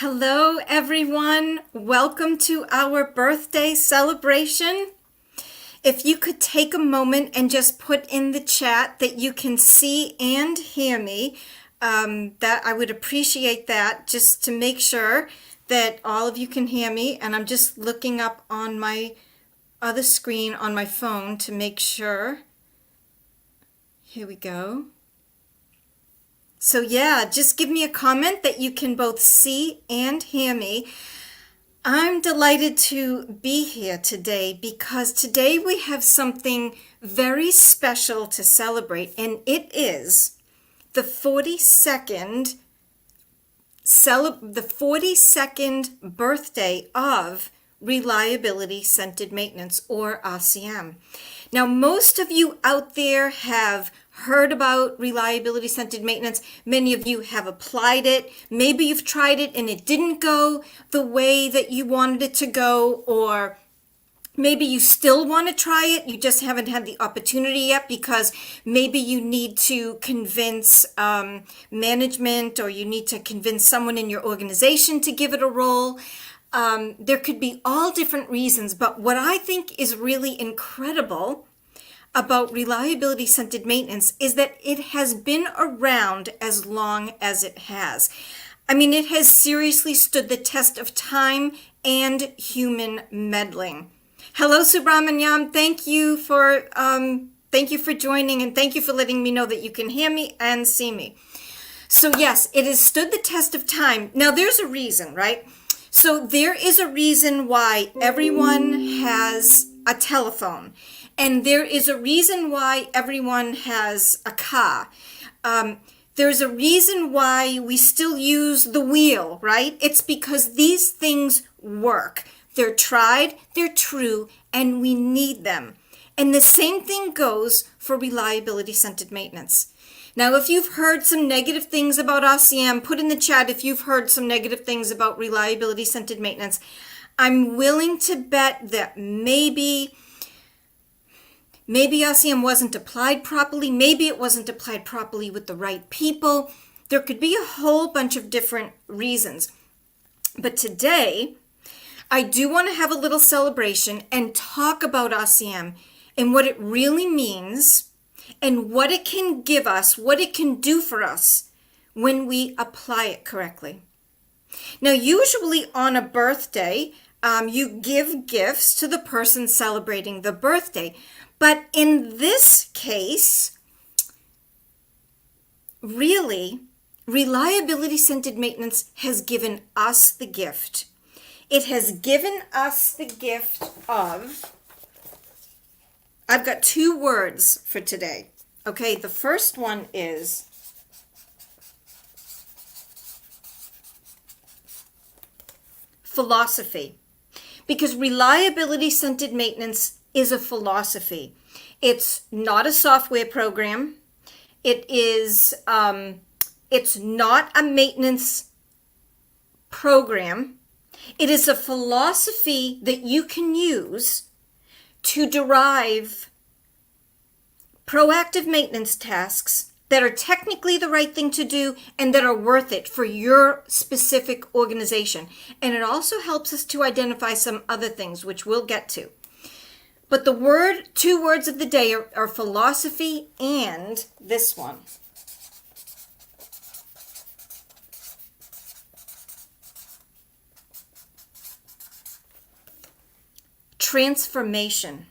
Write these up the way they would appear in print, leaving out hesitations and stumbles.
Hello, everyone. Welcome to our birthday celebration. If you could take a moment and just put in the chat that you can see and hear me, that I would appreciate that, just to make sure that all of you can hear me. And I'm just looking up on my other screen on my phone to make sure. Here we go. So yeah, just give me a comment that you can both see and hear me. I'm delighted to be here today because today we have something very special to celebrate, and it is the 42nd birthday of Reliability Scented Maintenance, or RCM. Now, most of you out there have heard about reliability scented maintenance. Many of you have applied it. Maybe you've tried it and it didn't go the way that you wanted it to go, or maybe you still want to try it. You just haven't had the opportunity yet because maybe you need to convince management, or you need to convince someone in your organization to give it a roll. There could be all different reasons, but what I think is really incredible about reliability scented maintenance is that it has been around as long as it has. I mean, it has seriously stood the test of time and human meddling. Hello, 𝗬𝗏𝗄𝗧. Thank you for joining, and thank you for letting me know that you can hear me and see me. So yes, it has stood the test of time. Now there's a reason, right? So there is a reason why everyone has a telephone. And there is a reason why everyone has a car. There's a reason why we still use the wheel, right? It's because these things work. They're tried, they're true, and we need them. And the same thing goes for reliability scented maintenance. Now, if you've heard some negative things about RCM, put in the chat if you've heard some negative things about reliability scented maintenance. I'm willing to bet that maybe RCM wasn't applied properly. Maybe it wasn't applied properly with the right people. There could be a whole bunch of different reasons. But today, I do want to have a little celebration and talk about RCM and what it really means and what it can give us, what it can do for us when we apply it correctly. Now, usually on a birthday, you give gifts to the person celebrating the birthday. But in this case, really, reliability scented maintenance has given us the gift. It has given us the gift of, I've got two words for today. Okay, the first one is philosophy. Because reliability scented maintenance is a philosophy. It's not a software program. It's not a maintenance program. It is a philosophy that you can use to derive proactive maintenance tasks that are technically the right thing to do and that are worth it for your specific organization. And it also helps us to identify some other things, which we'll get to. But the two words of the day are philosophy and this one. Transformation.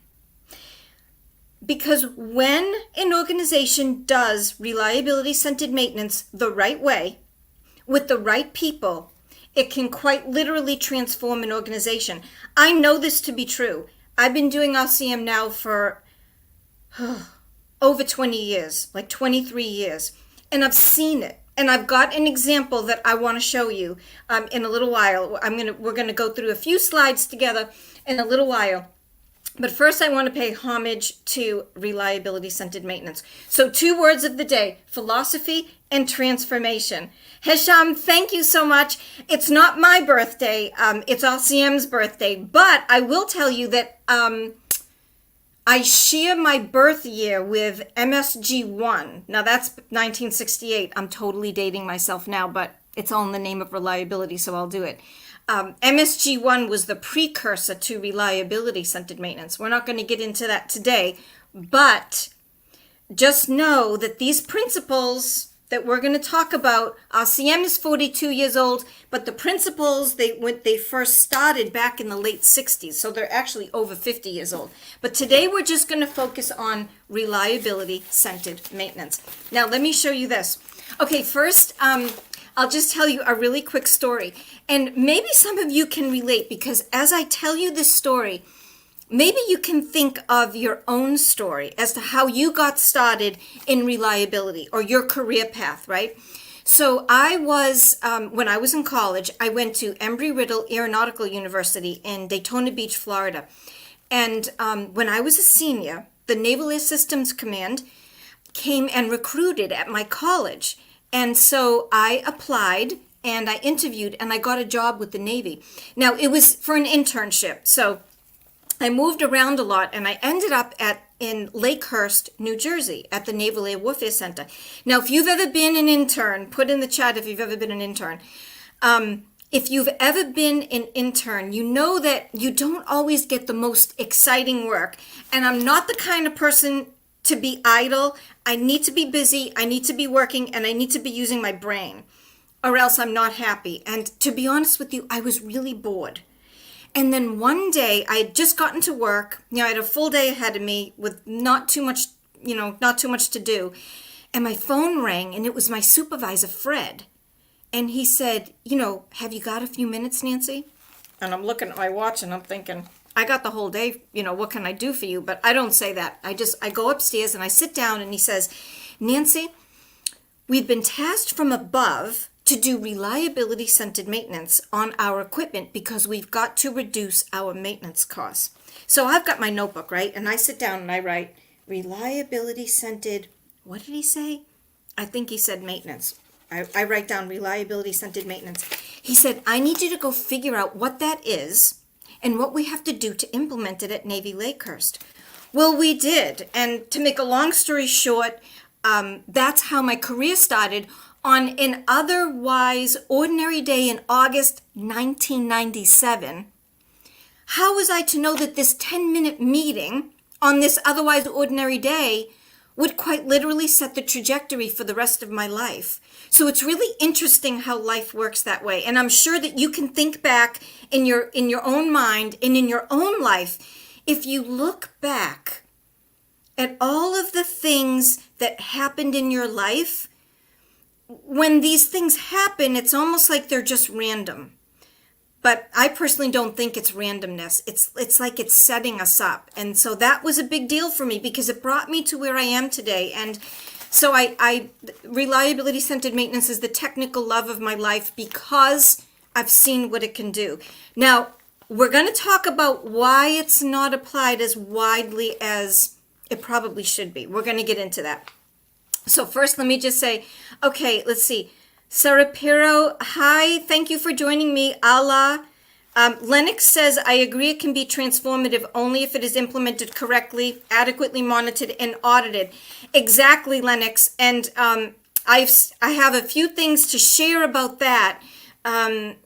Because when an organization does reliability scented maintenance the right way, with the right people, it can quite literally transform an organization. I know this to be true. I've been doing RCM now for over 20 years, like 23 years, and I've seen it. And I've got an example that I want to show you in a little while. We're gonna go through a few slides together in a little while. But first, I want to pay homage to reliability scented maintenance. So two words of the day: philosophy and transformation. Hisham, thank you so much. It's not my birthday. It's RCM's birthday. But I will tell you that I share my birth year with MSG1. Now, that's 1968. I'm totally dating myself now, but it's all in the name of reliability, so I'll do it. MSG1 was the precursor to reliability scented maintenance. We're not going to get into that today, but just know that these principles that we're going to talk about, 𝗂𝗶𝗃 is 42 years old, but the principles, they first started back in the late 60s, so they're actually over 50 years old. But today we're just going to focus on reliability scented maintenance. Now let me show you this. Okay, first, I'll just tell you a really quick story. And maybe some of you can relate, because as I tell you this story, maybe you can think of your own story as to how you got started in reliability or your career path, right? So I was, when I was in college, I went to Embry-Riddle Aeronautical University in Daytona Beach, Florida. And when I was a senior, the Naval Air Systems Command came and recruited at my college. And so I applied and I interviewed and I got a job with the Navy. Now it was for an internship. So I moved around a lot and I ended up in Lakehurst, New Jersey at the Naval Air Warfare Center. Now, if you've ever been an intern, put in the chat if you've ever been an intern. If you've ever been an intern, you know that you don't always get the most exciting work. And I'm not the kind of person to be idle. I need to be busy, I need to be working, and I need to be using my brain, or else I'm not happy. And to be honest with you, I was really bored. And then one day I had just gotten to work, I had a full day ahead of me with not too much to do. And my phone rang and it was my supervisor, Fred. And he said, have you got a few minutes, Nancy? And I'm looking at my watch and I'm thinking, I got the whole day, what can I do for you? But I don't say that. I go upstairs and I sit down and he says, Nancy, we've been tasked from above to do reliability scented maintenance on our equipment because we've got to reduce our maintenance costs. So I've got my notebook, right? And I sit down and I write reliability scented, what did he say? I think he said maintenance. I write down reliability scented maintenance. He said, I need you to go figure out what that is and what we have to do to implement it at Navy Lakehurst. Well, we did. And to make a long story short, that's how my career started on an otherwise ordinary day in August 1997. How was I to know that this 10-minute meeting on this otherwise ordinary day would quite literally set the trajectory for the rest of my life? So it's really interesting how life works that way. And I'm sure that you can think back in your own mind and in your own life. If you look back at all of the things that happened in your life, when these things happen, it's almost like they're just random. But I personally don't think it's randomness. It's like it's setting us up. And so that was a big deal for me because it brought me to where I am today. And so reliability scented maintenance is the technical love of my life because I've seen what it can do. Now, we're going to talk about why it's not applied as widely as it probably should be. We're going to get into that. So first, let me just say, okay, let's see. 𝗟𝗶𝗃𝗀, hi, thank you for joining me. Allah. Lennox says, I agree it can be transformative only if it is implemented correctly, adequately monitored, and audited. Exactly, Lennox. And I have a few things to share about that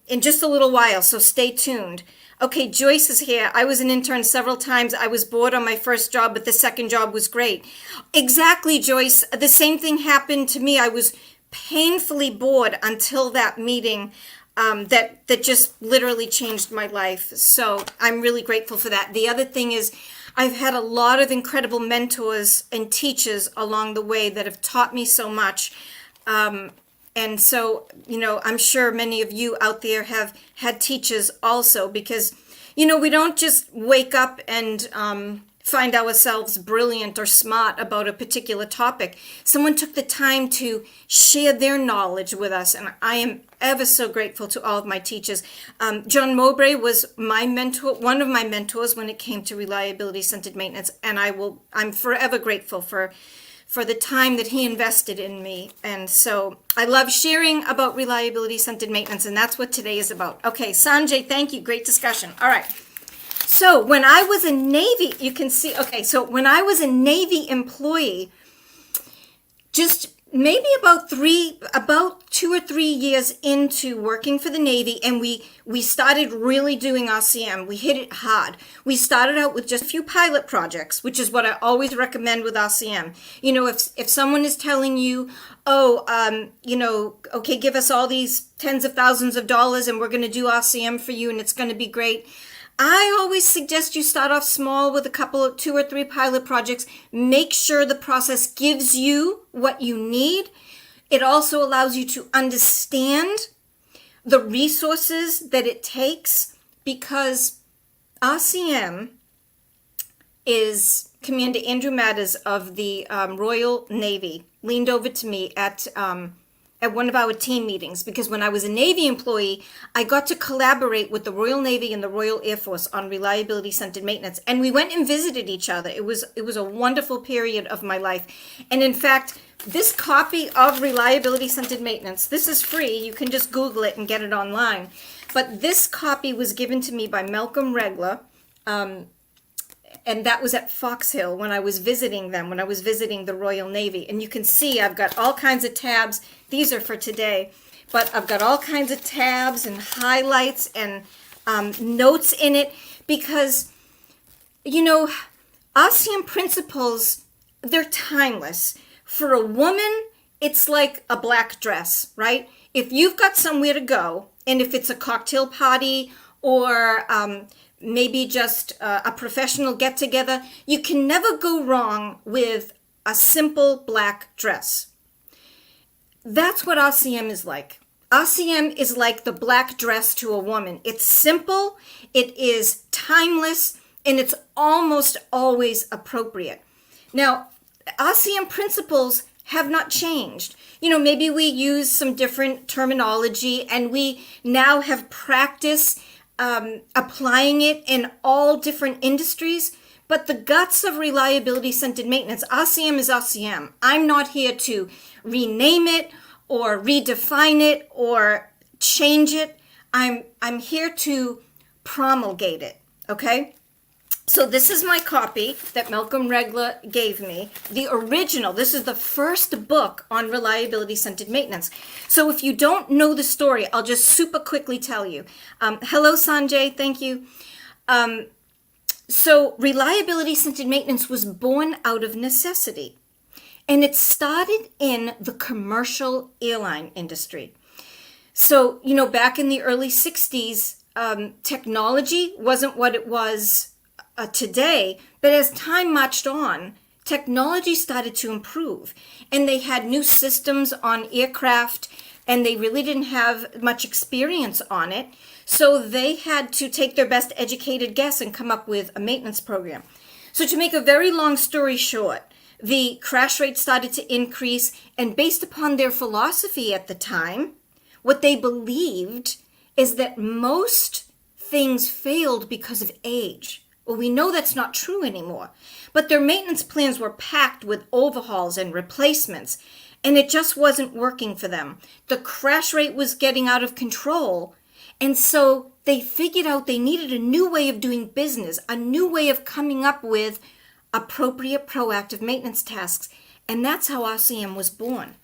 in just a little while, so stay tuned. Okay, Joyce is here. I was an intern several times. I was bored on my first job, but the second job was great. Exactly, Joyce. The same thing happened to me. I was painfully bored until that meeting that just literally changed my life. So I'm really grateful for that. The other thing is I've had a lot of incredible mentors and teachers along the way that have taught me so much. And so, I'm sure many of you out there have had teachers also because, we don't just wake up and find ourselves brilliant or smart about a particular topic. Someone took the time to share their knowledge with us, and I am ever so grateful to all of my teachers. John Mowbray was my mentor, one of my mentors when it came to reliability scented maintenance, and I'm forever grateful for the time that he invested in me. And so I love sharing about reliability scented maintenance, and that's what today is about. Okay, Sanjay, thank you. Great discussion. All right. So when I was a Navy, you can see, okay, so when I was a Navy employee, just maybe about 2 2 or 3 years into working for the Navy, and we started really doing RCM. We hit it hard. We started out with just a few pilot projects, which is what I always recommend with RCM. You know, if someone is telling you, you know, okay, give us all these tens of thousands of dollars and we're going to do RCM for you and it's going to be great, I always suggest you start off small with a couple of 2 or 3 pilot projects. Make sure the process gives you what you need. It also allows you to understand the resources that it takes, because RCM is Commander Andrew Matters of the Royal Navy leaned over to me at one of our team meetings, because when I was a Navy employee, I got to collaborate with the Royal Navy and the Royal Air Force on reliability-centered maintenance, and we went and visited each other. It was a wonderful period of my life. And in fact, this copy of reliability-centered maintenance, this is free. You can just Google it and get it online. But this copy was given to me by 𝗟𝗏, and that was at Fox Hill when I was visiting them, when I was visiting the Royal Navy. And you can see I've got all kinds of tabs. These are for today, but I've got all kinds of tabs and highlights and notes in it, because, you know, RCM principles, they're timeless. For a woman, it's like a black dress, right? If you've got somewhere to go, and if it's a cocktail party or maybe just a professional get-together, you can never go wrong with a simple black dress. That's what RCM is like. RCM is like the black dress to a woman. It's simple, it is timeless, and it's almost always appropriate. Now, RCM principles have not changed. You know, maybe we use some different terminology, and we now have practice applying it in all different industries, but the guts of reliability-centered maintenance, RCM is RCM. I'm not here to rename it or redefine it or change it. I'm here to promulgate it, okay? So this is my copy that 𝗟𝗏 gave me. The original, this is the first book on reliability-centered maintenance. So if you don't know the story, I'll just super quickly tell you. Hello, Sanjay, thank you. So reliability-centered maintenance was born out of necessity. And it started in the commercial airline industry. So, you know, back in the early 60s, technology wasn't what it was today, but as time marched on, technology started to improve, and they had new systems on aircraft, and they really didn't have much experience on it, so they had to take their best educated guess and come up with a maintenance program. So to make a very long story short, the crash rate started to increase, and based upon their philosophy at the time, what they believed is that most things failed because of age. Well, we know that's not true anymore, but their maintenance plans were packed with overhauls and replacements, and it just wasn't working for them. The crash rate was getting out of control, and so they figured out they needed a new way of doing business, a new way of coming up with appropriate proactive maintenance tasks, and that's how RCM was born.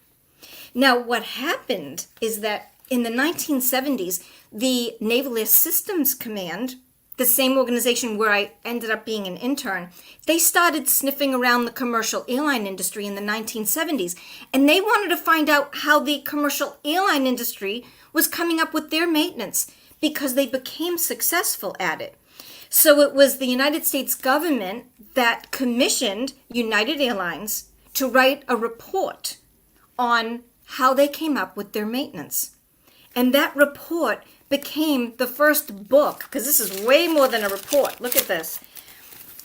Now, what happened is that in the 1970s, the Naval Air Systems Command, the same organization where I ended up being an intern, they started sniffing around the commercial airline industry in the 1970s, and they wanted to find out how the commercial airline industry was coming up with their maintenance, because they became successful at it. So it was the United States government that commissioned United Airlines to write a report on how they came up with their maintenance. And that report became the first book, because this is way more than a report. Look at this.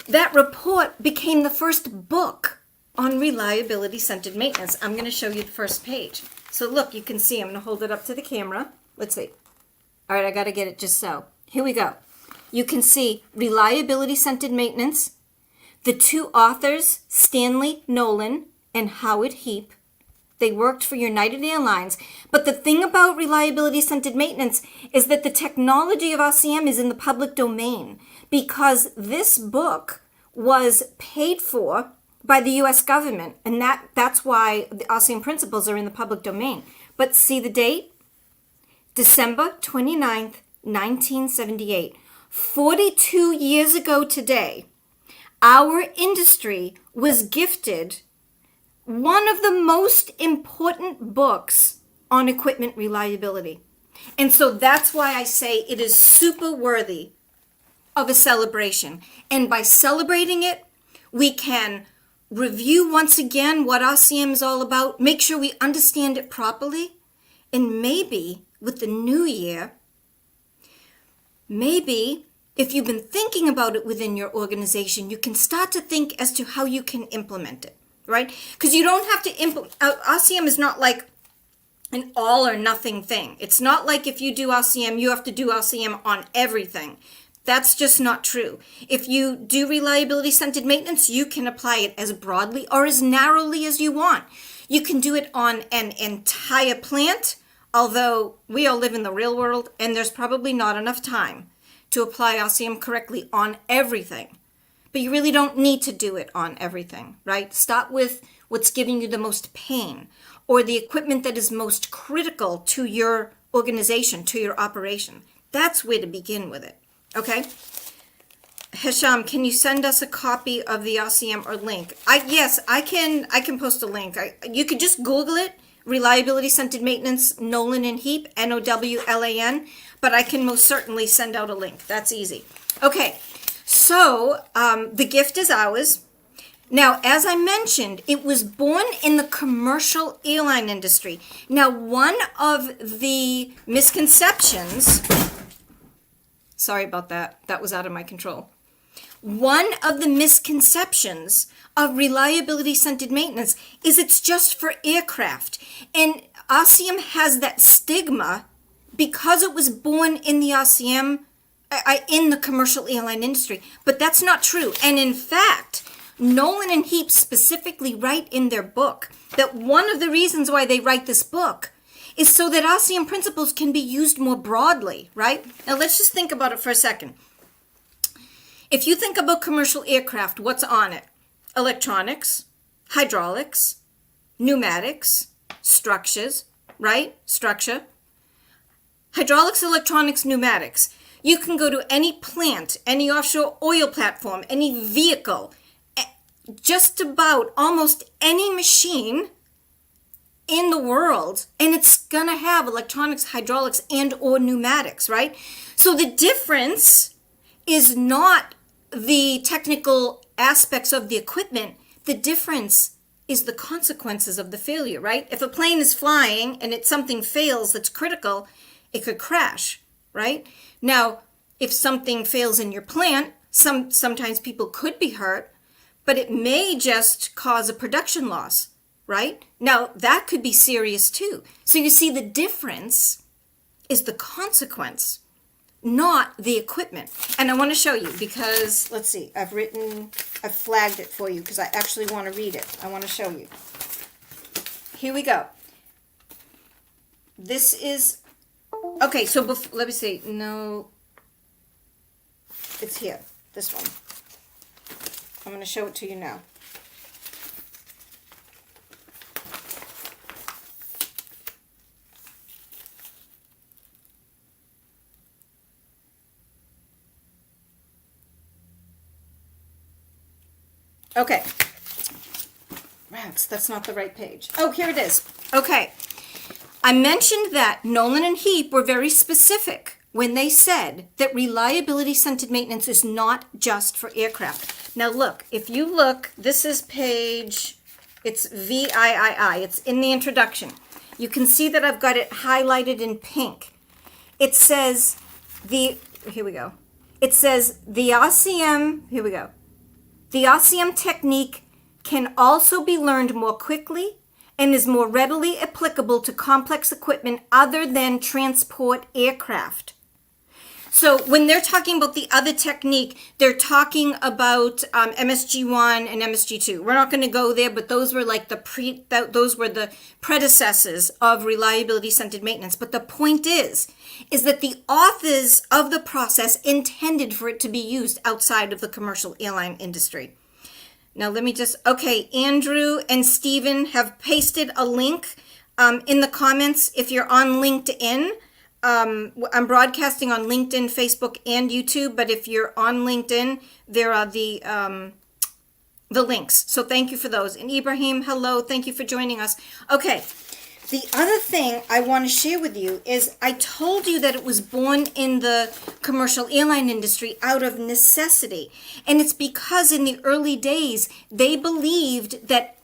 That report became the first book on reliability-centered maintenance. I'm going to show you the first page. So look, you can see, I'm going to hold it up to the camera. Let's see. All right, I got to get it just so. Here we go. You can see reliability-centered maintenance. The two authors, Stanley Nolan and 𝗏𝗏, they worked for United Airlines. But the thing about reliability-centered maintenance is that the technology of RCM is in the public domain, because this book was paid for by the U.S. government, and that's why the RCM principles are in the public domain. But see the date? December 29th, 1978. 42 years ago today, our industry was gifted one of the most important books on equipment reliability. And so that's why I say it is super worthy of a celebration. And by celebrating it, we can review once again what RCM is all about, make sure we understand it properly, and maybe with the new year, maybe if you've been thinking about it within your organization, you can start to think as to how you can implement it, right? Because you don't have to implement, RCM is not like an all or nothing thing. It's not like if you do RCM, you have to do RCM on everything. That's just not true. If you do reliability-centered maintenance, you can apply it as broadly or as narrowly as you want. You can do it on an entire plant, although we all live in the real world and there's probably not enough time to apply RCM correctly on everything. But you really don't need to do it on everything, right? Start with what's giving you the most pain or the equipment that is most critical to your organization, to your operation. That's where to begin with it. Okay, Hisham, can you send us a copy of the RCM or link? Yes, I can post a link. You could just Google it, Reliability Centered Maintenance, Nolan and Heap, Nowlan, but I can most certainly send out a link. That's easy. Okay, so the gift is ours. Now, as I mentioned, it was born in the commercial airline industry. Now, one of the misconceptions... Sorry about that. That was out of my control. One of the misconceptions of reliability-centered maintenance is it's just for aircraft. And RCM has that stigma because it was born in the RCM, in the commercial airline industry. But that's not true. And in fact, Nolan and Heap specifically write in their book that one of the reasons why they write this book is so that RCM principles can be used more broadly, right? Now let's just think about it for a second. If you think about commercial aircraft, what's on it? Electronics, hydraulics, pneumatics, structures, right? Structure. Hydraulics, electronics, pneumatics. You can go to any plant, any offshore oil platform, any vehicle, just about almost any machine in the world, and it's gonna have electronics, hydraulics, and or pneumatics, right? So the difference is not the technical aspects of the equipment. The difference is the consequences of the failure, right? If a plane is flying and something fails that's critical, it could crash, right? Now, if something fails in your plant, sometimes people could be hurt, but it may just cause a production loss, right? Now, that could be serious too. So you see, the difference is the consequence, not the equipment. And I want to show you because, let's see, I've flagged it for you because I actually want to read it. I want to show you. Here we go. This is, okay, so let me see. No, it's here, this one. I'm going to show it to you now. Okay. Rats, that's not the right page. Oh, here it is. Okay. I mentioned that Nolan and Heap were very specific when they said that reliability-centered maintenance is not just for aircraft. Now look, if you look, this is page, it's VIII. It's in the introduction. You can see that I've got it highlighted in pink. It says here we go. It says the RCM, here we go. The RCM technique can also be learned more quickly and is more readily applicable to complex equipment other than transport aircraft. So when they're talking about the other technique, they're talking about MSG1 and MSG2. We're not going to go there, but those were like those were the predecessors of reliability-centered maintenance. But the point is that the authors of the process intended for it to be used outside of the commercial airline industry. Now let me just, okay, Andrew and Stephen have pasted a link in the comments, if you're on LinkedIn, I'm broadcasting on LinkedIn, Facebook, and YouTube, but if you're on LinkedIn, there are the links. So thank you for those. And Ibrahim, hello, thank you for joining us. Okay, the other thing I want to share with you is I told you that it was born in the commercial airline industry out of necessity. And it's because in the early days, they believed that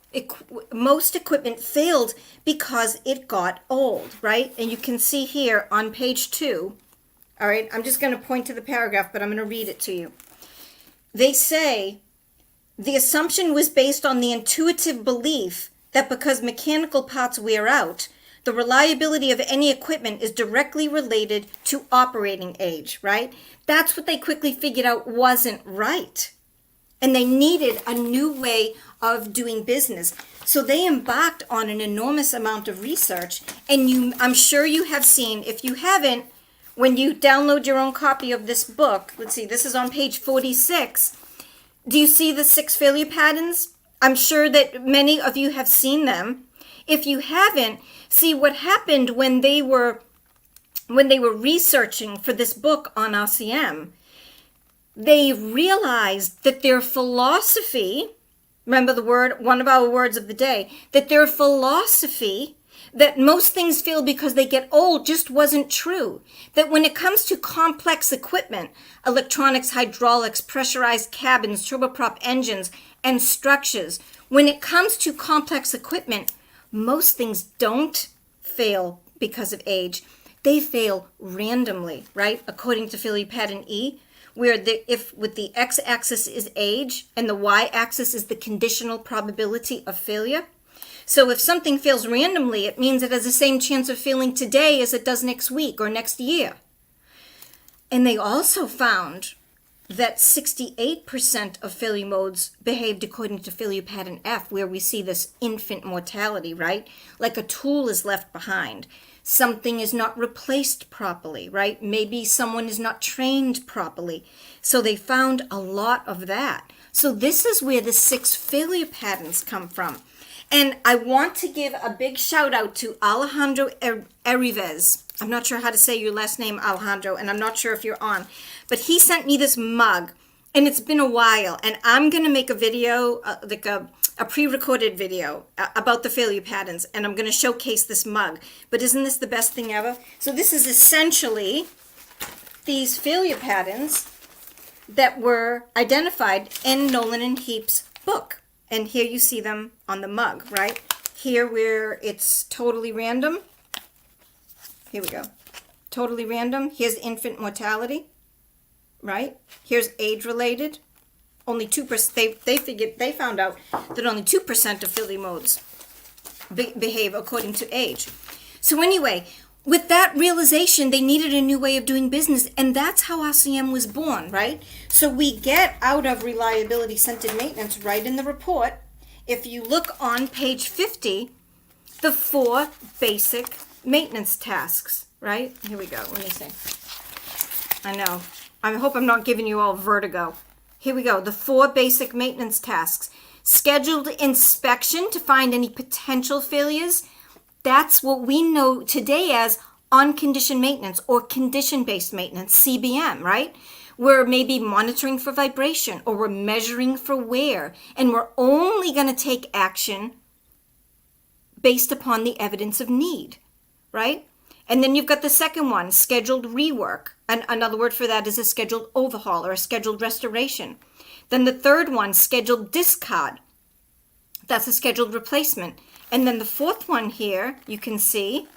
most equipment failed because it got old, right? And you can see here on page 2, all right, I'm just going to point to the paragraph, but I'm going to read it to you. They say, the assumption was based on the intuitive belief that because mechanical parts wear out, the reliability of any equipment is directly related to operating age, right? That's what they quickly figured out wasn't right. And they needed a new way of doing business. So they embarked on an enormous amount of research. And I'm sure you have seen, if you haven't, when you download your own copy of this book, let's see, this is on page 46. Do you see the 6 failure patterns? I'm sure that many of you have seen them. If you haven't, see what happened when they were researching for this book on RCM. They realized that their philosophy, remember the word, one of our words of the day, that their philosophy that most things fail because they get old just wasn't true. That when it comes to complex equipment, electronics, hydraulics, pressurized cabins, turboprop engines, and structures, when it comes to complex equipment, most things don't fail because of age. They fail randomly, right? According to failure pattern E, where if with the x-axis is age and the y-axis is the conditional probability of failure. So if something fails randomly, it means it has the same chance of failing today as it does next week or next year. And they also found that 68% of failure modes behaved according to failure pattern F, where we see this infant mortality, right? Like a tool is left behind. Something is not replaced properly, right? Maybe someone is not trained properly. So they found a lot of that. So this is where the 6 failure patterns come from. And I want to give a big shout out to Alejandro Arives. I'm not sure how to say your last name, Alejandro, and I'm not sure if you're on. But he sent me this mug, and it's been a while. And I'm going to make a video, like a pre-recorded video about the failure patterns, and I'm going to showcase this mug. But isn't this the best thing ever? So this is essentially these failure patterns that were identified in Nolan and Heap's book. And here you see them on the mug, right? Here where it's totally random. Here we go. Totally random. Here's infant mortality, right? Here's age-related. Only 2%, they found out that only 2% of failure modes behave according to age. So anyway, with that realization, they needed a new way of doing business, and that's how RCM was born, right? So we get out of reliability-centered maintenance right in the report. If you look on page 50, the 4 basic maintenance tasks, right? Here we go. Let me see. I know. I hope I'm not giving you all vertigo. Here we go. The 4 basic maintenance tasks. Scheduled inspection to find any potential failures. That's what we know today as on-condition maintenance or condition-based maintenance, CBM, right? We're maybe monitoring for vibration or we're measuring for wear, and we're only going to take action based upon the evidence of need, right? And then you've got the second one, scheduled rework. And another word for that is a scheduled overhaul or a scheduled restoration. Then the third one, scheduled discard. That's a scheduled replacement. And then the fourth one here, you can see,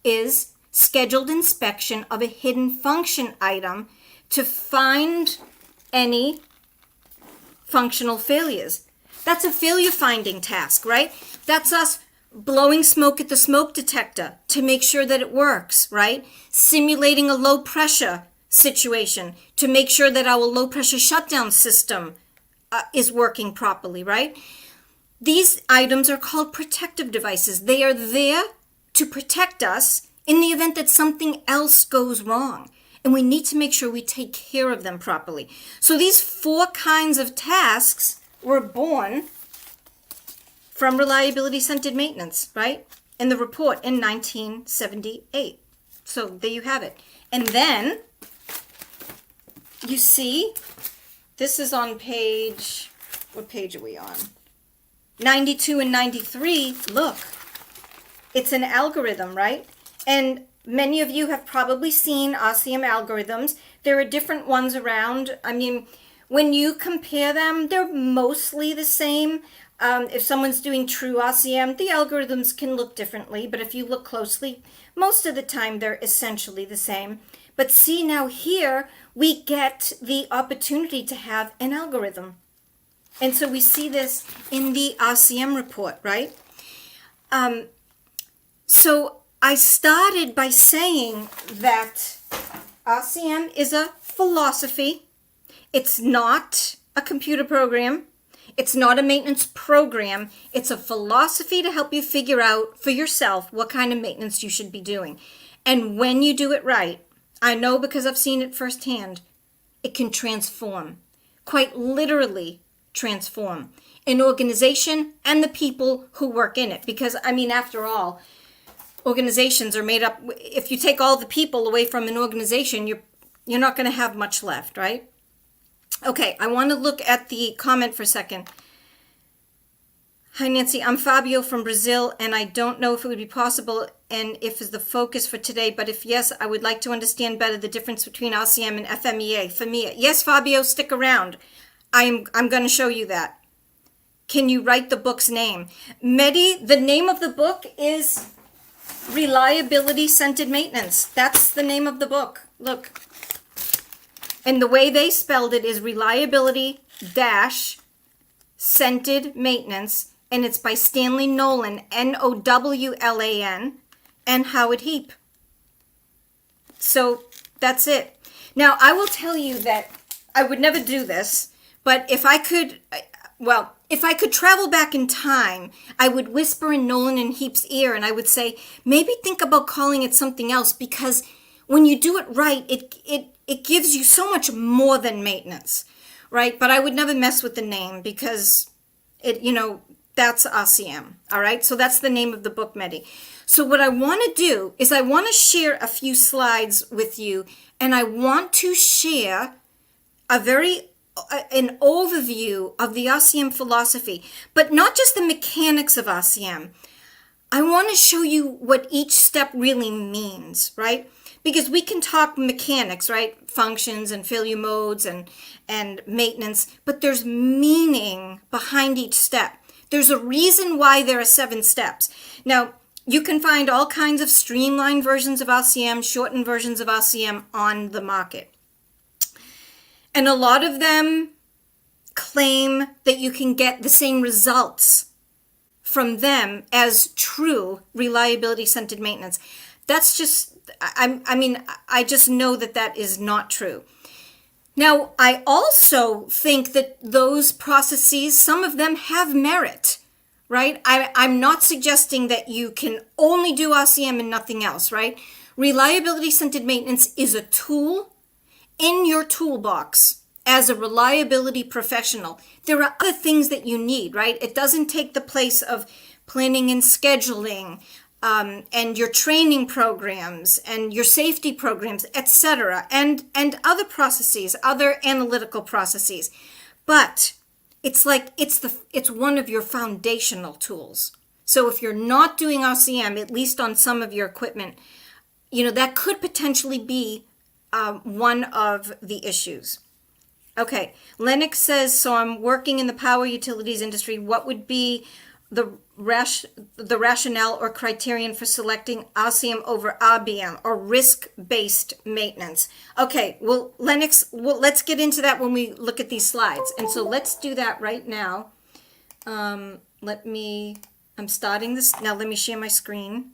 is scheduled inspection of a hidden function item to find any functional failures. That's a failure finding task, right? That's us blowing smoke at the smoke detector to make sure that it works, right? Simulating a low pressure situation to make sure that our low pressure shutdown system is working properly, right? These items are called protective devices. They are there to protect us in the event that something else goes wrong. And we need to make sure we take care of them properly. So these 4 kinds of tasks were born from reliability-centered maintenance, right? in the report in 1978. So there you have it. And then you see, this is on page, what page are we on? 92 and 93. Look, it's an algorithm, right? And many of you have probably seen 𝗂𝗶𝗄𝗃 algorithms. There are different ones around. I mean, when you compare them, they're mostly the same. If someone's doing true 𝗂𝗶𝗄𝗃, the algorithms can look differently, but if you look closely, most of the time they're essentially the same. But see, now here we get the opportunity to have an algorithm. And so we see this in the 𝗂𝗶𝗄 report, right? So I started by saying that 𝗂𝗶𝗄 is a philosophy. It's not a computer program. It's not a maintenance program. It's a philosophy to help you figure out for yourself what kind of maintenance you should be doing. And when you do it right, I know because I've seen it firsthand, it can transform, quite literally transform an organization and the people who work in it. Because, I mean, after all, organizations are made up, if you take all the people away from an organization, you're not going to have much left, right? Okay, I want to look at the comment for a second. Hi, Nancy. I'm Fabio from Brazil, and I don't know if it would be possible and if is the focus for today, but if yes, I would like to understand better the difference between 𝗂𝗶𝗄 and 𝗶𝗶𝗄𝗃. Yes, Fabio, stick around. I'm going to show you that. Can you write the book's name? Mehdi, the name of the book is Reliability-Centered Maintenance. That's the name of the book. Look. And the way they spelled it is Reliability-Centered Maintenance, and it's by Stanley Nolan, Nowlan, and Howard Heap. So that's it. Now, I will tell you that I would never do this, but if I could, well, if I could travel back in time, I would whisper in Nolan and Heap's ear, and I would say, maybe think about calling it something else, because when you do it right, it gives you so much more than maintenance, right? But I would never mess with the name because it, that's 𝗂𝗶𝗄, all right? So that's the name of the book, Mehdi. So what I want to do is I want to share a few slides with you, and I want to share an overview of the 𝗂𝗶𝗄 philosophy, but not just the mechanics of 𝗂𝗶𝗄. I want to show you what each step really means, right? Because we can talk mechanics, right? Functions and failure modes and maintenance, but there's meaning behind each step. There's a reason why there are 7 steps. Now, you can find all kinds of streamlined versions of 𝗂𝗶𝗄, shortened versions of 𝗂𝗶𝗄 on the market. And a lot of them claim that you can get the same results from them as true reliability-centered maintenance. That's just, I just know that that is not true. Now, I also think that those processes, some of them have merit, right? I'm not suggesting that you can only do 𝗂𝗶𝗄 and nothing else, right? Reliability-centered maintenance is a tool in your toolbox as a reliability professional. There are other things that you need, right? It doesn't take the place of planning and scheduling, and your training programs and your safety programs, etc., and other processes, other analytical processes. But it's like it's one of your foundational tools. So if you're not doing 𝗂𝗶𝗄, at least on some of your equipment, that could potentially be one of the issues. Okay, Lennox says, so I'm working in the power utilities industry. What would be the rationale or criterion for selecting 𝗂𝗶𝗄 over 𝗂𝗶𝗄 or risk-based maintenance? Okay, well, Lennox, let's get into that when we look at these slides. And so let's do that right now. I'm starting this. Now let me share my screen.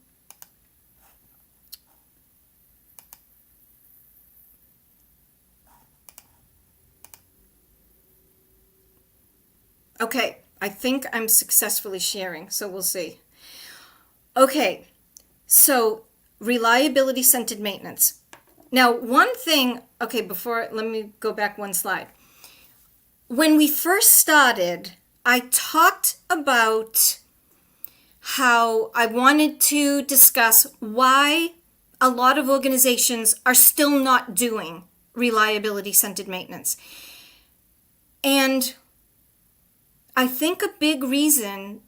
Okay. I think I'm successfully sharing, so we'll see. Okay, so reliability-centered maintenance. Now, one thing, okay, let me go back one slide. When we first started, I talked about how I wanted to discuss why a lot of organizations are still not doing reliability-centered maintenance. And I think a big reason,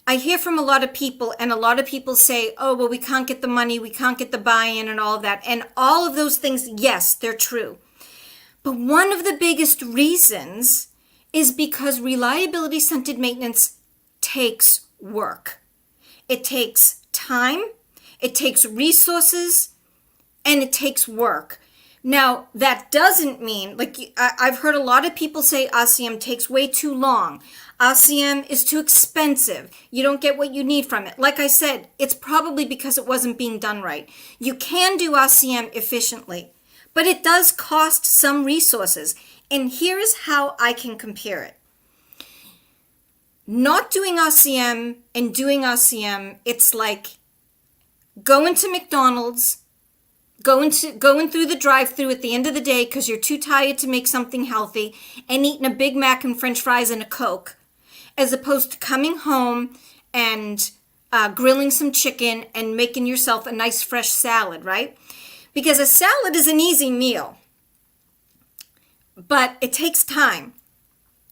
I hear from a lot of people, and a lot of people say, oh, well, we can't get the money, we can't get the buy-in and all of that. And all of those things, yes, they're true. But one of the biggest reasons is because reliability-centered maintenance takes work. It takes time, it takes resources, and it takes work. Now, that doesn't mean, I've heard a lot of people say 𝗬𝗂𝗻 takes way too long. 𝗬𝗂𝗻 is too expensive. You don't get what you need from it. Like I said, it's probably because it wasn't being done right. You can do 𝗬𝗂𝗻 efficiently, but it does cost some resources. And here is how I can compare it. Not doing 𝗬𝗂𝗻 and doing 𝗬𝗂𝗻, it's like going to McDonald's, going through the drive-thru at the end of the day because you're too tired to make something healthy, and eating a Big Mac and French fries and a Coke, as opposed to coming home and grilling some chicken and making yourself a nice fresh salad, right? Because a salad is an easy meal, but it takes time.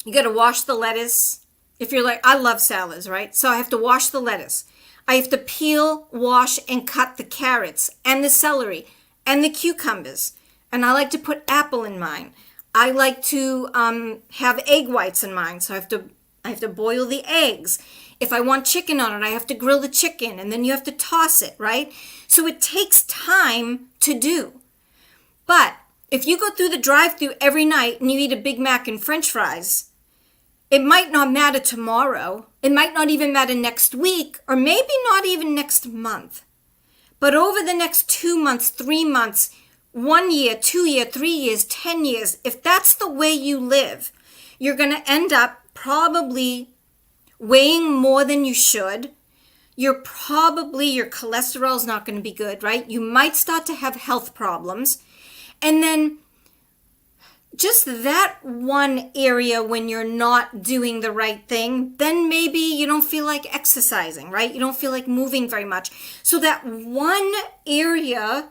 You got to wash the lettuce. If you're like, I love salads, right? So I have to wash the lettuce. I have to peel, wash, and cut the carrots and the celery and the cucumbers. And I like to put apple in mine. I like to have egg whites in mine. So I have to boil the eggs. If I want chicken on it, I have to grill the chicken, and then you have to toss it, right? So it takes time to do. But if you go through the drive-thru every night and you eat a Big Mac and French fries, it might not matter tomorrow. It might not even matter next week, or maybe not even next month. But over the next 2 months, 3 months, 1 year, 2 years, 3 years, 10 years, if that's the way you live, you're going to end up probably weighing more than you should. Your cholesterol is not going to be good, right? You might start to have health problems. And then just that one area when you're not doing the right thing, then maybe you don't feel like exercising, right? You don't feel like moving very much. So that one area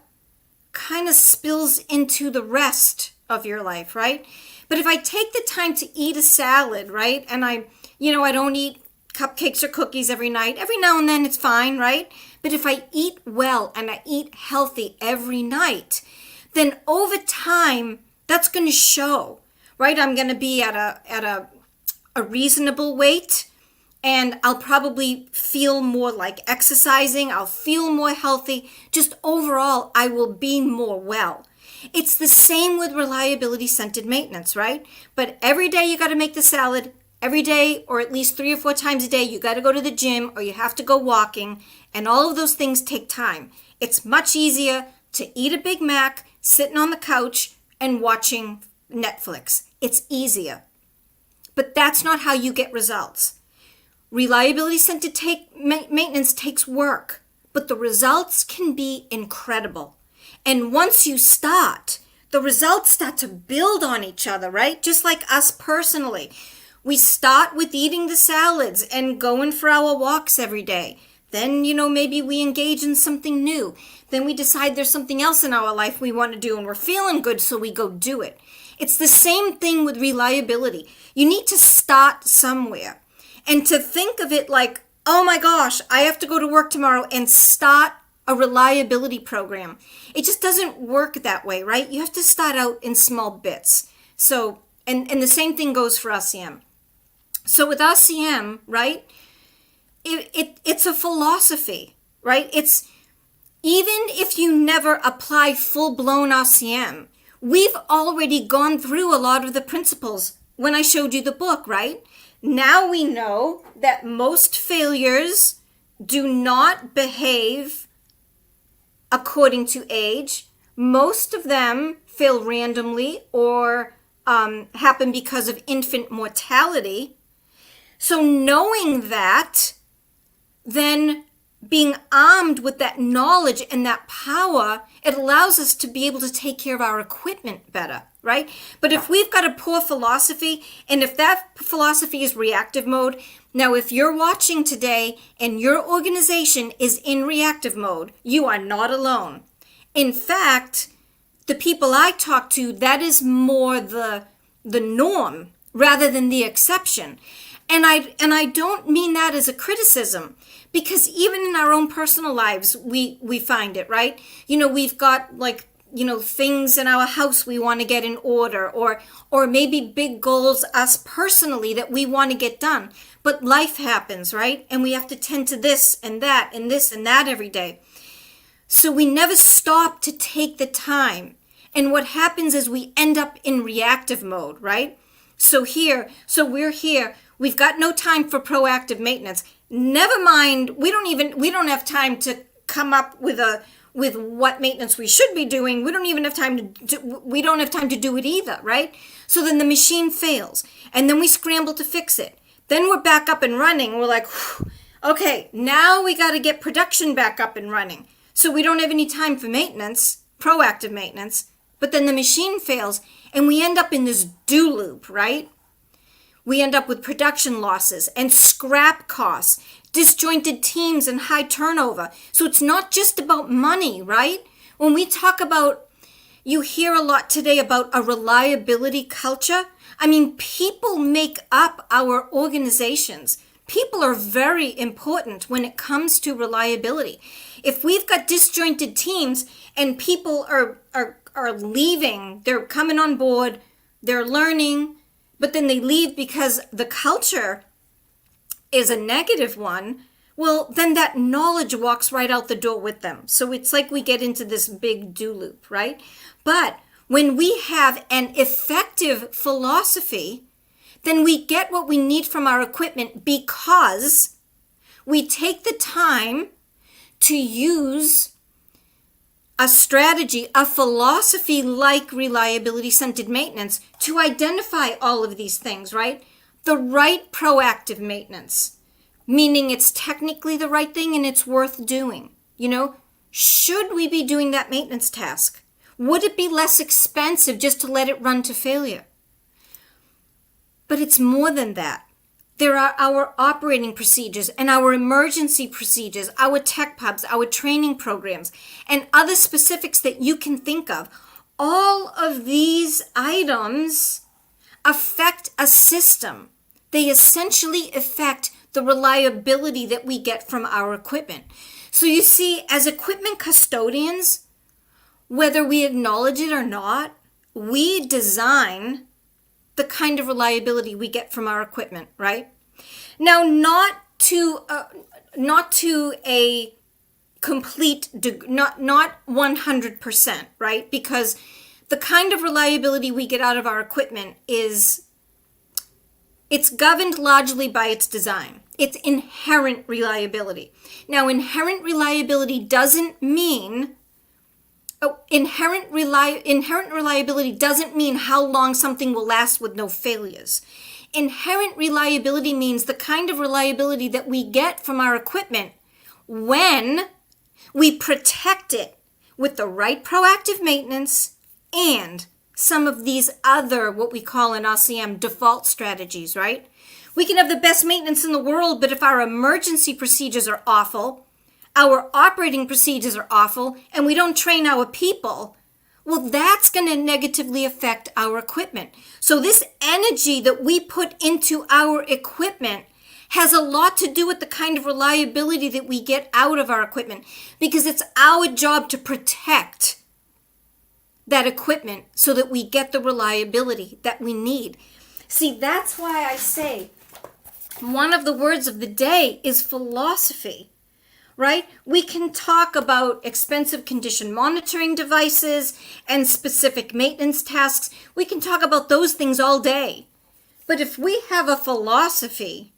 kind of spills into the rest of your life, right? But if I take the time to eat a salad, right? And I don't eat cupcakes or cookies every night. Every now and then it's fine, right? But if I eat well and I eat healthy every night, then over time, that's going to show, right? I'm going to be at a reasonable weight, and I'll probably feel more like exercising. I'll feel more healthy. Just overall, I will be more well. It's the same with reliability-centered maintenance, right? But every day you got to make the salad. Every day, or at least 3 or 4 times a day, you got to go to the gym, or you have to go walking, and all of those things take time. It's much easier to eat a Big Mac sitting on the couch and watching Netflix. It's easier. But that's not how you get results. Reliability-centered maintenance takes work, but the results can be incredible. And once you start, the results start to build on each other, right? Just like us personally. We start with eating the salads and going for our walks every day. Then, maybe we engage in something new. Then we decide there's something else in our life we want to do, and we're feeling good, so we go do it. It's the same thing with reliability. You need to start somewhere. And to think of it like, oh my gosh, I have to go to work tomorrow and start a reliability program. It just doesn't work that way, right? You have to start out in small bits. So, and the same thing goes for 𝗬𝗂𝗻. So with 𝗬𝗂𝗻, right, it's a philosophy, right? It's, even if you never apply full-blown 𝗬𝗂𝗻, we've already gone through a lot of the principles when I showed you the book, right? Now we know that most failures do not behave according to age. Most of them fail randomly or happen because of infant mortality. So knowing that, then being armed with that knowledge and that power, it allows us to be able to take care of our equipment better, right? But if we've got a poor philosophy, and if that philosophy is reactive mode, Now, if you're watching today and your organization is in reactive mode, you are not alone. In fact, the people I talk to, that is more the norm rather than the exception. And I don't mean that as a criticism, because even in our own personal lives, we find it, right? We've got like, things in our house we want to get in order, or maybe big goals us personally that we want to get done. But life happens, right? And we have to tend to this and that and this and that every day. So we never stop to take the time. And what happens is we end up in reactive mode, right? So we're here. We've got no time for proactive maintenance. Never mind, we don't have time to come up with what maintenance we should be doing. We don't even have time to do it either, right? So then the machine fails, and then we scramble to fix it. Then we're back up and running. We're like, okay, now we got to get production back up and running. So we don't have any time for maintenance, proactive maintenance, but then the machine fails, and we end up in this do loop, right? We end up with production losses and scrap costs, disjointed teams and high turnover. So it's not just about money, right? When we talk about, you hear a lot today about a reliability culture. I mean, people make up our organizations. People are very important when it comes to reliability. If we've got disjointed teams and people are leaving, they're coming on board, they're learning, but then they leave because the culture is a negative one, well, then that knowledge walks right out the door with them. So it's like we get into this big do loop, right? But when we have an effective philosophy, then we get what we need from our equipment because we take the time to use a strategy, a philosophy like reliability-centered maintenance to identify all of these things, right? The right proactive maintenance, meaning it's technically the right thing and it's worth doing. Should we be doing that maintenance task? Would it be less expensive just to let it run to failure? But it's more than that. There are our operating procedures and our emergency procedures, our tech pubs, our training programs, and other specifics that you can think of. All of these items affect a system. They essentially affect the reliability that we get from our equipment. So you see, as equipment custodians, whether we acknowledge it or not, we design the kind of reliability we get from our equipment, right? Now, not to a complete, not 100%, right? Because the kind of reliability we get out of our equipment it's governed largely by its design. It's inherent reliability. Now, inherent reliability doesn't mean inherent reliability doesn't mean how long something will last with no failures. Inherent reliability means the kind of reliability that we get from our equipment when we protect it with the right proactive maintenance and some of these other, what we call in RCM, default strategies, right? We can have the best maintenance in the world, but if our emergency procedures are awful, our operating procedures are awful, and we don't train our people, well, that's going to negatively affect our equipment. So this energy that we put into our equipment has a lot to do with the kind of reliability that we get out of our equipment, because it's our job to protect that equipment so that we get the reliability that we need. See, that's why I say one of the words of the day is philosophy. Right? We can talk about expensive condition monitoring devices and specific maintenance tasks. We can talk about those things all day. But if we have a philosophy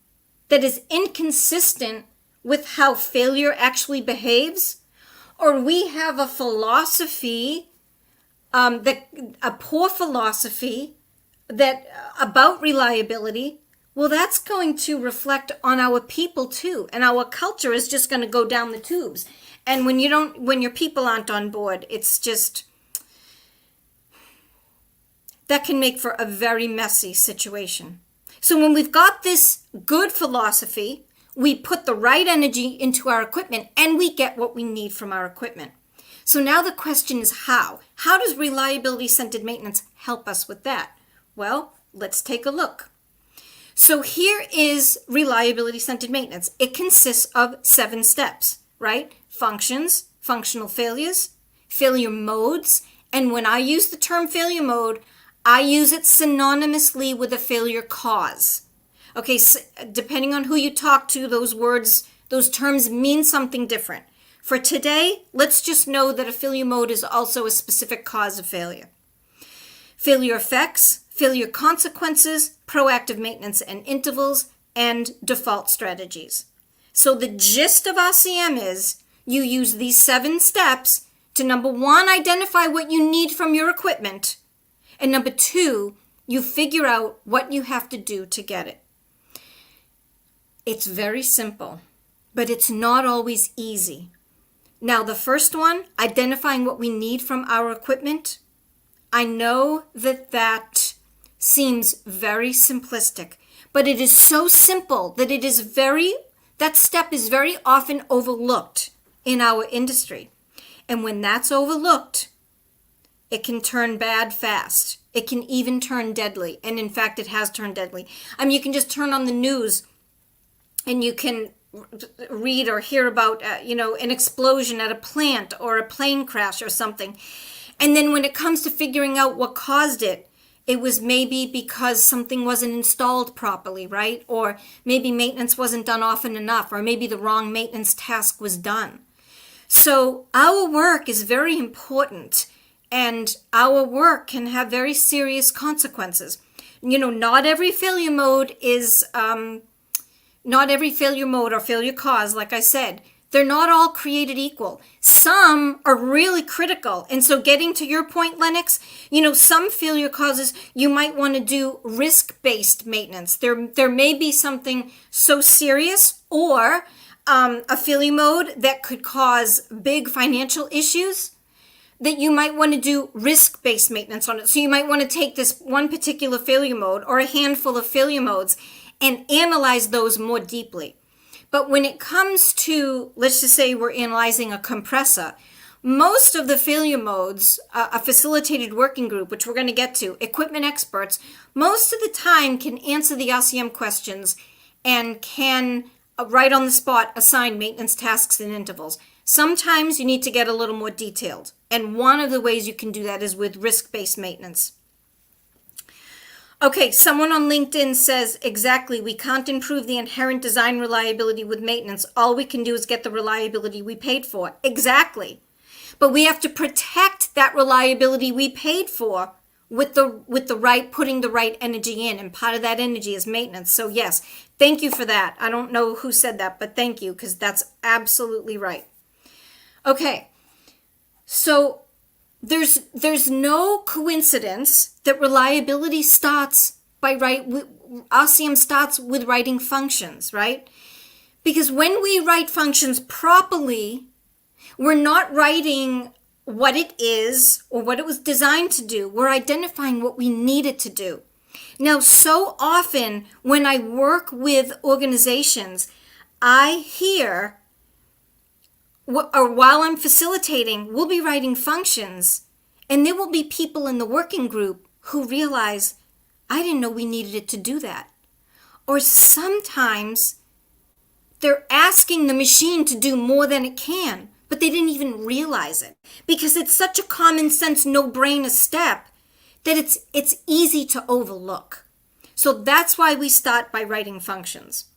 that is inconsistent with how failure actually behaves, or we have a philosophy, a poor philosophy about reliability, well, that's going to reflect on our people too. And our culture is just going to go down the tubes. And when your people aren't on board, it's just, that can make for a very messy situation. So when we've got this good philosophy, we put the right energy into our equipment and we get what we need from our equipment. So now the question is how? How does reliability-centered maintenance help us with that? Well, let's take a look. So here is reliability-centered maintenance. It consists of 7 steps, right? Functions, functional failures, failure modes, and when I use the term failure mode, I use it synonymously with a failure cause. Okay, so depending on who you talk to, those terms mean something different. For today, let's just know that a failure mode is also a specific cause of failure. Failure effects, failure consequences, proactive maintenance and intervals, and default strategies. So the gist of RCM is you use these 7 steps to, number 1, identify what you need from your equipment, and number 2, you figure out what you have to do to get it. It's very simple, but it's not always easy. Now, the first one, identifying what we need from our equipment, I know that seems very simplistic, but it is so simple that that step is very often overlooked in our industry. And when that's overlooked, it can turn bad fast. It can even turn deadly. And in fact, it has turned deadly. I mean, you can just turn on the news and you can read or hear about, an explosion at a plant or a plane crash or something. And then when it comes to figuring out what caused it, it was maybe because something wasn't installed properly, right? Or maybe maintenance wasn't done often enough, or maybe the wrong maintenance task was done. So our work is very important, and our work can have very serious consequences. Not every failure mode or failure cause, like I said, they're not all created equal. Some are really critical. And so getting to your point, Lennox, some failure causes you might want to do risk-based maintenance. There may be something so serious or a failure mode that could cause big financial issues that you might want to do risk-based maintenance on it. So you might want to take this one particular failure mode or a handful of failure modes and analyze those more deeply. But when it comes to, let's just say we're analyzing a compressor, most of the failure modes, a facilitated working group, which we're going to get to, equipment experts, most of the time can answer the RCM questions and can, right on the spot, assign maintenance tasks and intervals. Sometimes you need to get a little more detailed. And one of the ways you can do that is with risk-based maintenance. Okay, someone on LinkedIn says, exactly, we can't improve the inherent design reliability with maintenance. All we can do is get the reliability we paid for. Exactly. But we have to protect that reliability we paid for with the right, putting the right energy in. And part of that energy is maintenance. So yes, thank you for that. I don't know who said that, but thank you, because that's absolutely right. Okay, so there's no coincidence that reliability starts RCM starts with writing functions, right? Because when we write functions properly, we're not writing what it is or what it was designed to do. We're identifying what we need it to do. Now, so often when I work with organizations, I hear, or while I'm facilitating, we'll be writing functions, and there will be people in the working group who realize, I didn't know we needed it to do that. Or sometimes they're asking the machine to do more than it can, but they didn't even realize it, because it's such a common sense, no-brainer step that it's easy to overlook. So that's why we start by writing functions.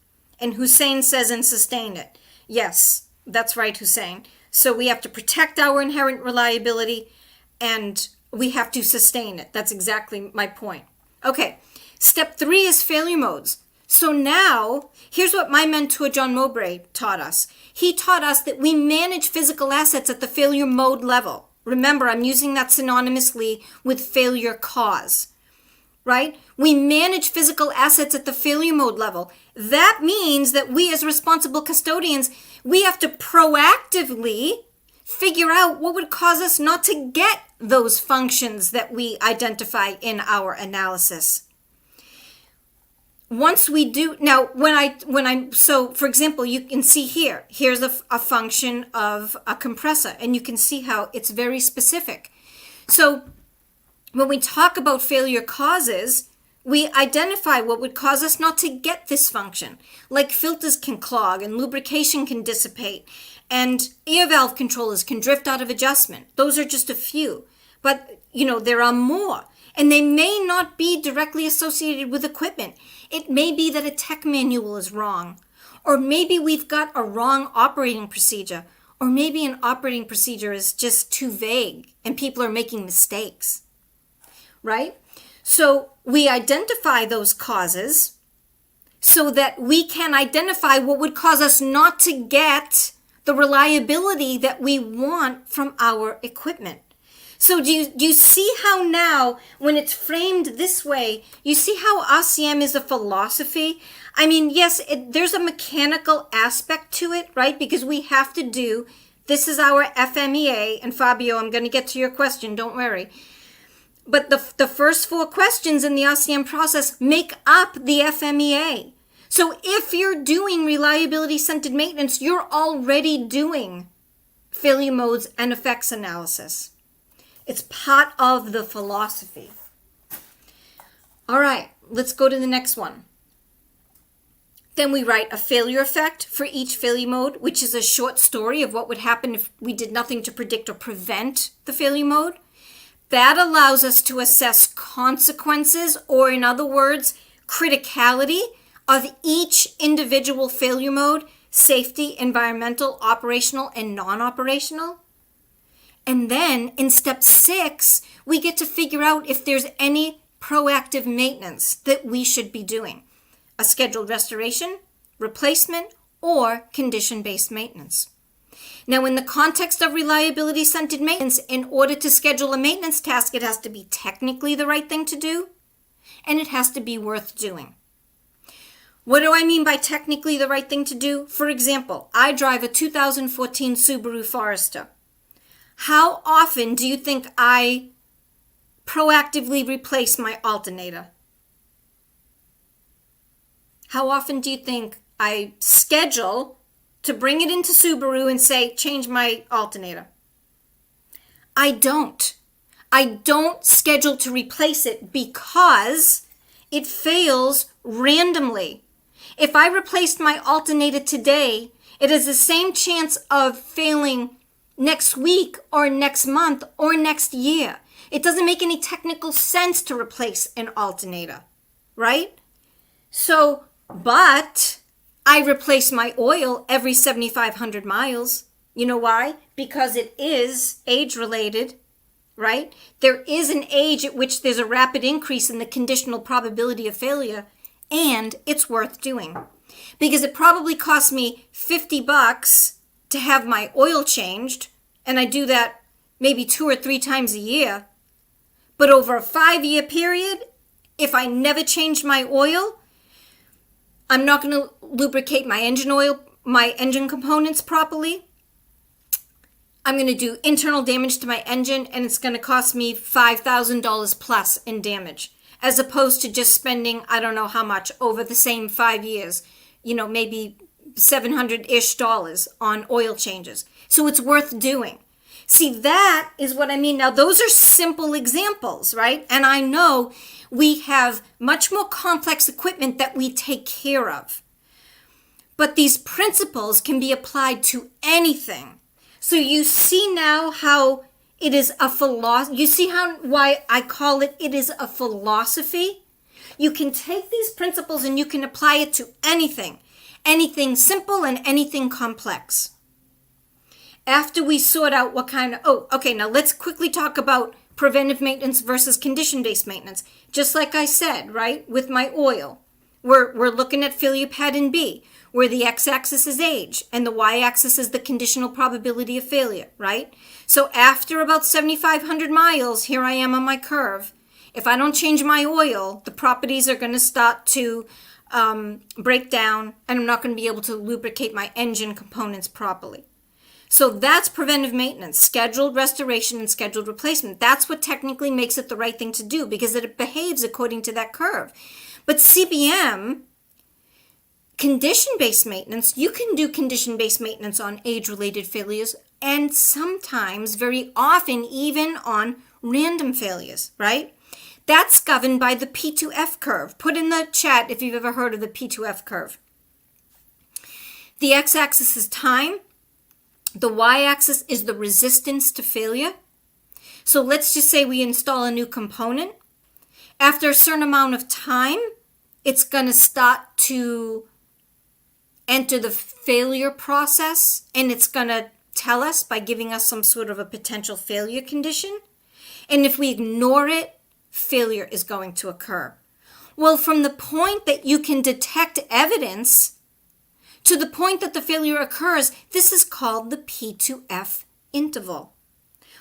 And Hussein says, and sustain it. Yes. That's right, Hussein. So we have to protect our inherent reliability and we have to sustain it. That's exactly my point. Okay, step 3 is failure modes. So now, here's what my mentor, John Mowbray, taught us. He taught us that we manage physical assets at the failure mode level. Remember, I'm using that synonymously with failure cause, right? We manage physical assets at the failure mode level. That means that we as responsible custodians, we have to proactively figure out what would cause us not to get those functions that we identify in our analysis. once we do, now so for example, you can see here's a function of a compressor, and you can see how it's very specific. So when we talk about failure causes, we identify what would cause us not to get this function. Like filters can clog and lubrication can dissipate and air valve controllers can drift out of adjustment. Those are just a few. But, there are more. And they may not be directly associated with equipment. It may be that a tech manual is wrong. Or maybe we've got a wrong operating procedure. Or maybe an operating procedure is just too vague and people are making mistakes. Right? So we identify those causes so that we can identify what would cause us not to get the reliability that we want from our equipment. So do you see how now, when it's framed this way, you see how RCM is a philosophy? I mean, yes, there's a mechanical aspect to it, right? Because we have to do, this is our FMEA, and Fabio, I'm going to get to your question, don't worry. But the first 4 questions in the RCM process make up the FMEA. So if you're doing reliability-centered maintenance, you're already doing failure modes and effects analysis. It's part of the philosophy. All right, let's go to the next one. Then we write a failure effect for each failure mode, which is a short story of what would happen if we did nothing to predict or prevent the failure mode. That allows us to assess consequences, or in other words, criticality of each individual failure mode: safety, environmental, operational, and non-operational. And then in step 6, we get to figure out if there's any proactive maintenance that we should be doing: a scheduled restoration, replacement, or condition-based maintenance. Now, in the context of reliability-centered maintenance, in order to schedule a maintenance task, it has to be technically the right thing to do, and it has to be worth doing. What do I mean by technically the right thing to do? For example, I drive a 2014 Subaru Forester. How often do you think I proactively replace my alternator? How often do you think I schedule to bring it into Subaru and say, change my alternator? I don't. I don't schedule to replace it because it fails randomly. If I replaced my alternator today, it has the same chance of failing next week or next month or next year. It doesn't make any technical sense to replace an alternator, right? So, but I replace my oil every 7,500 miles. You know why? Because it is age-related, right? There is an age at which there's a rapid increase in the conditional probability of failure, and it's worth doing. Because it probably costs me $50 to have my oil changed, and I do that maybe 2 or 3 times a year. But over a 5-year period, if I never change my oil, I'm not going to lubricate my engine oil, my engine components properly. I'm going to do internal damage to my engine, and it's going to cost me $5,000 plus in damage, as opposed to just spending, I don't know how much, over the same 5 years, maybe $700-ish on oil changes. So it's worth doing. See, that is what I mean. Now, those are simple examples, right? And I know we have much more complex equipment that we take care of. But these principles can be applied to anything. So you see now how it is a philosophy. You see why I call it is a philosophy? You can take these principles and you can apply it to anything. Anything simple and anything complex. After we sort out what kind of, now let's quickly talk about preventive maintenance versus condition-based maintenance. Just like I said, right, with my oil, we're looking at failure pattern B, where the x-axis is age and the y-axis is the conditional probability of failure, right? So after about 7,500 miles, here I am on my curve. If I don't change my oil, the properties are going to start to break down, and I'm not going to be able to lubricate my engine components properly. So that's preventive maintenance, scheduled restoration and scheduled replacement. That's what technically makes it the right thing to do, because it behaves according to that curve. But CBM, condition-based maintenance, you can do condition-based maintenance on age-related failures and sometimes, very often, even on random failures, right? That's governed by the P2F curve. Put in the chat if you've ever heard of the P2F curve. The x-axis is time. The y-axis is the resistance to failure. So let's just say we install a new component. After a certain amount of time, it's going to start to enter the failure process, and it's going to tell us by giving us some sort of a potential failure condition. And if we ignore it, failure is going to occur. Well, from the point that you can detect evidence to the point that the failure occurs, this is called the P2F interval,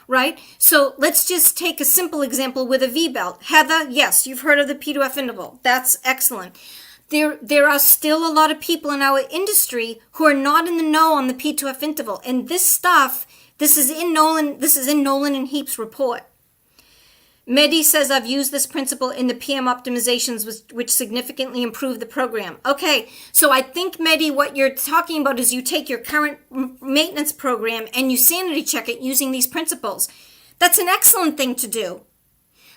right? So let's just take a simple example with a V-belt. Heather, yes, you've heard of the P2F interval. That's excellent. There are still a lot of people in our industry who are not in the know on the P2F interval. And this stuff, this is in Nolan and Heap's report. Mehdi says, I've used this principle in the PM optimizations, which significantly improve the program. Okay, so I think, Mehdi, what you're talking about is you take your current maintenance program and you sanity check it using these principles. That's an excellent thing to do.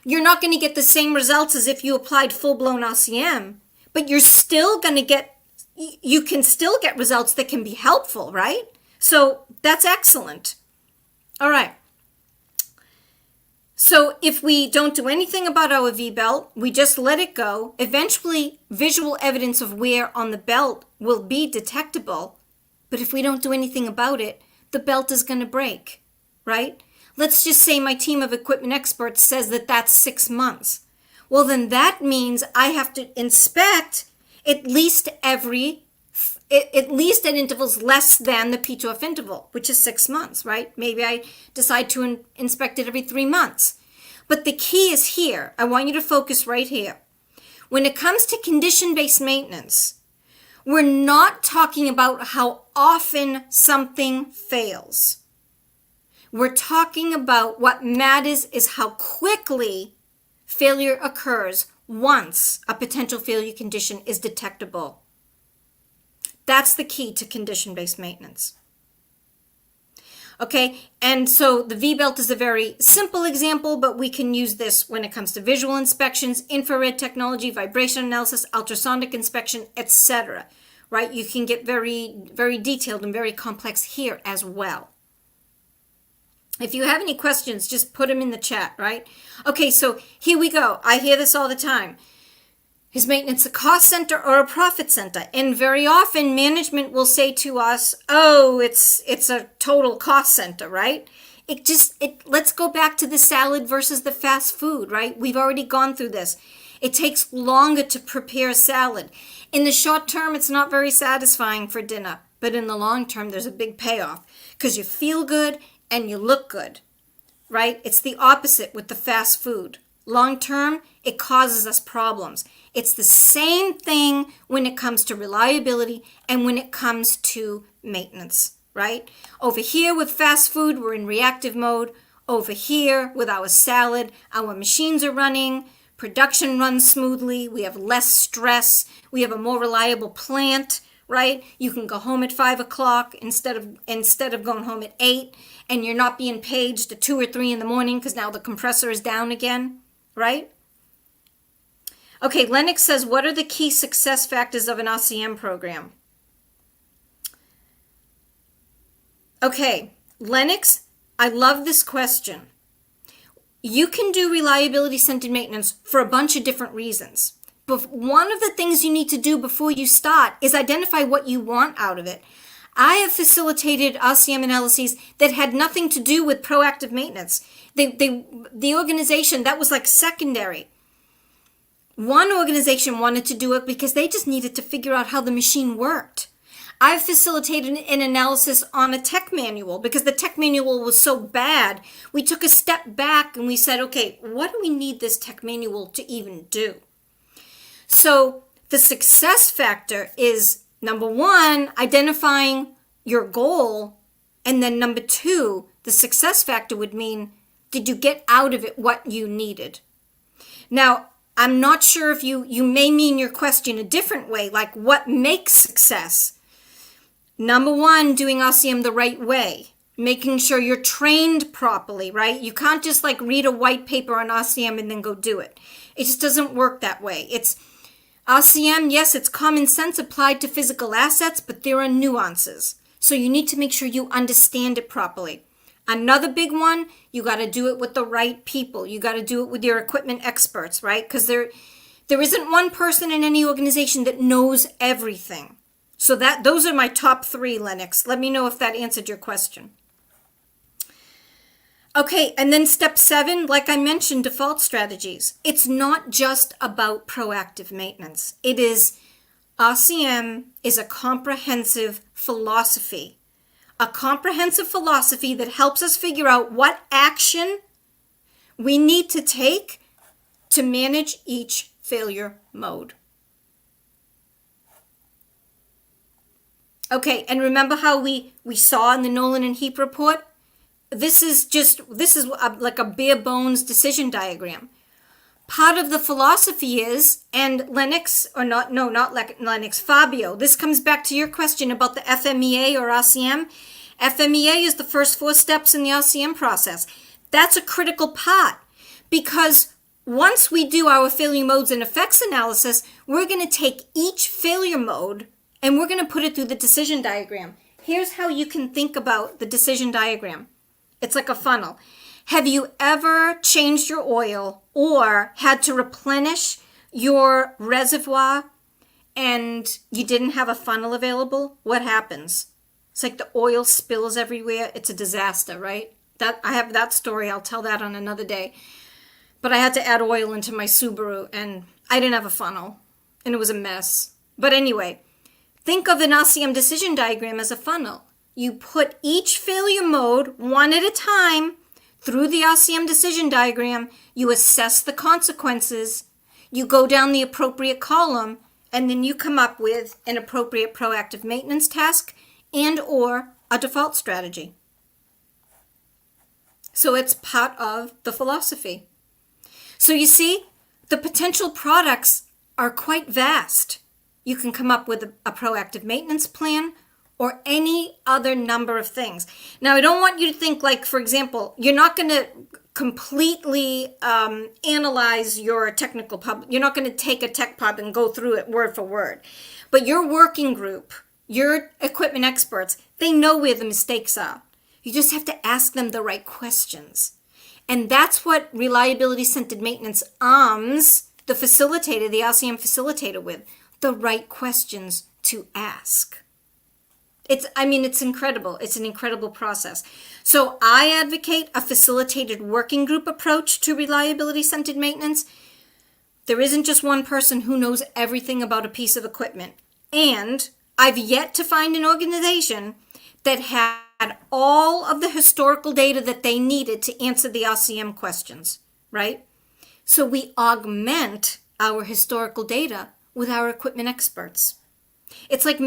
You're not going to get the same results as if you applied full-blown RCM, but you're still going to get, you can still get results that can be helpful, right? So that's excellent. All right. So if we don't do anything about our V-belt, we just let it go, eventually visual evidence of wear on the belt will be detectable. But if we don't do anything about it, the belt is going to break, right? Let's just say my team of equipment experts says that that's 6 months. Well, then that means I have to inspect at least at intervals less than the P2F interval, which is 6 months, right? Maybe I decide to inspect it every 3 months. But the key is here. I want you to focus right here. When it comes to condition-based maintenance, we're not talking about how often something fails. We're talking about what matters is how quickly failure occurs once a potential failure condition is detectable. That's the key to condition-based maintenance. Okay, and so the V-belt is a very simple example, but we can use this when it comes to visual inspections, infrared technology, vibration analysis, ultrasonic inspection, etc. Right? You can get very, very detailed and very complex here as well. If you have any questions, just put them in the chat, right? Okay, so here we go. I hear this all the time. Is maintenance a cost center or a profit center? And very often management will say to us, oh, it's a total cost center, right? Let's go back to the salad versus the fast food, right? We've already gone through this. It takes longer to prepare a salad. In the short term, it's not very satisfying for dinner, but in the long term, there's a big payoff because you feel good and you look good, right? It's the opposite with the fast food. Long term, it causes us problems. It's the same thing when it comes to reliability and when it comes to maintenance, right? Over here with fast food, we're in reactive mode. Over here with our salad, our machines are running, production runs smoothly, we have less stress, we have a more reliable plant, right? You can go home at 5 o'clock instead of going home at 8, and you're not being paged at 2 or 3 in the morning because now the compressor is down again, right? Okay, Lennox says, what are the key success factors of an RCM program? Okay, Lennox, I love this question. You can do reliability-centered maintenance for a bunch of different reasons. But one of the things you need to do before you start is identify what you want out of it. I have facilitated RCM analyses that had nothing to do with proactive maintenance. The organization, that was like secondary. One organization wanted to do it because they just needed to figure out how the machine worked. I've facilitated an analysis on a tech manual because the tech manual was so bad. We took a step back and we said, okay, what do we need this tech manual to even do? So the success factor is, number one, identifying your goal. And then number two, the success factor would mean, did you get out of it what you needed? Now, I'm not sure if you may mean your question a different way, like what makes success? Number one, doing RCM the right way, making sure you're trained properly, right? You can't just like read a white paper on RCM and then go do it. It just doesn't work that way. It's RCM, yes, it's common sense applied to physical assets, but there are nuances. So you need to make sure you understand it properly. Another big one, you got to do it with the right people. You got to do it with your equipment experts, right? Because there isn't one person in any organization that knows everything. So those are my top 3, Lennox. Let me know if that answered your question. Okay, and then step 7, like I mentioned, default strategies. It's not just about proactive maintenance. It is, RCM is a comprehensive philosophy. A comprehensive philosophy that helps us figure out what action we need to take to manage each failure mode. Okay, and remember how we saw in the Nolan and Heap report? This is like a bare bones decision diagram. Part of the philosophy is, and Lennox, or not Lennox, Fabio, this comes back to your question about the FMEA or RCM. FMEA is the first 4 steps in the RCM process. That's a critical part because once we do our failure modes and effects analysis, we're going to take each failure mode and we're going to put it through the decision diagram. Here's how you can think about the decision diagram. It's like a funnel. Have you ever changed your oil or had to replenish your reservoir and you didn't have a funnel available? What happens? It's like the oil spills everywhere. It's a disaster, right? I have that story. I'll tell that on another day. But I had to add oil into my Subaru and I didn't have a funnel and it was a mess. But anyway, think of an RCM decision diagram as a funnel. You put each failure mode one at a time through the RCM decision diagram. You assess the consequences. You go down the appropriate column, and then you come up with an appropriate proactive maintenance task and or a default strategy. So it's part of the philosophy. So you see, the potential products are quite vast. You can come up with a proactive maintenance plan or any other number of things. Now, I don't want you to think like, for example, you're not going to completely analyze your technical pub. You're not going to take a tech pub and go through it word for word. But your working group, your equipment experts, they know where the mistakes are. You just have to ask them the right questions. And that's what reliability-centered maintenance arms the facilitator, the RCM facilitator with, the right questions to ask. It's incredible. It's an incredible process. So I advocate a facilitated working group approach to reliability-centered maintenance. There isn't just one person who knows everything about a piece of equipment. And I've yet to find an organization that had all of the historical data that they needed to answer the RCM questions, right? So we augment our historical data with our equipment experts. It's like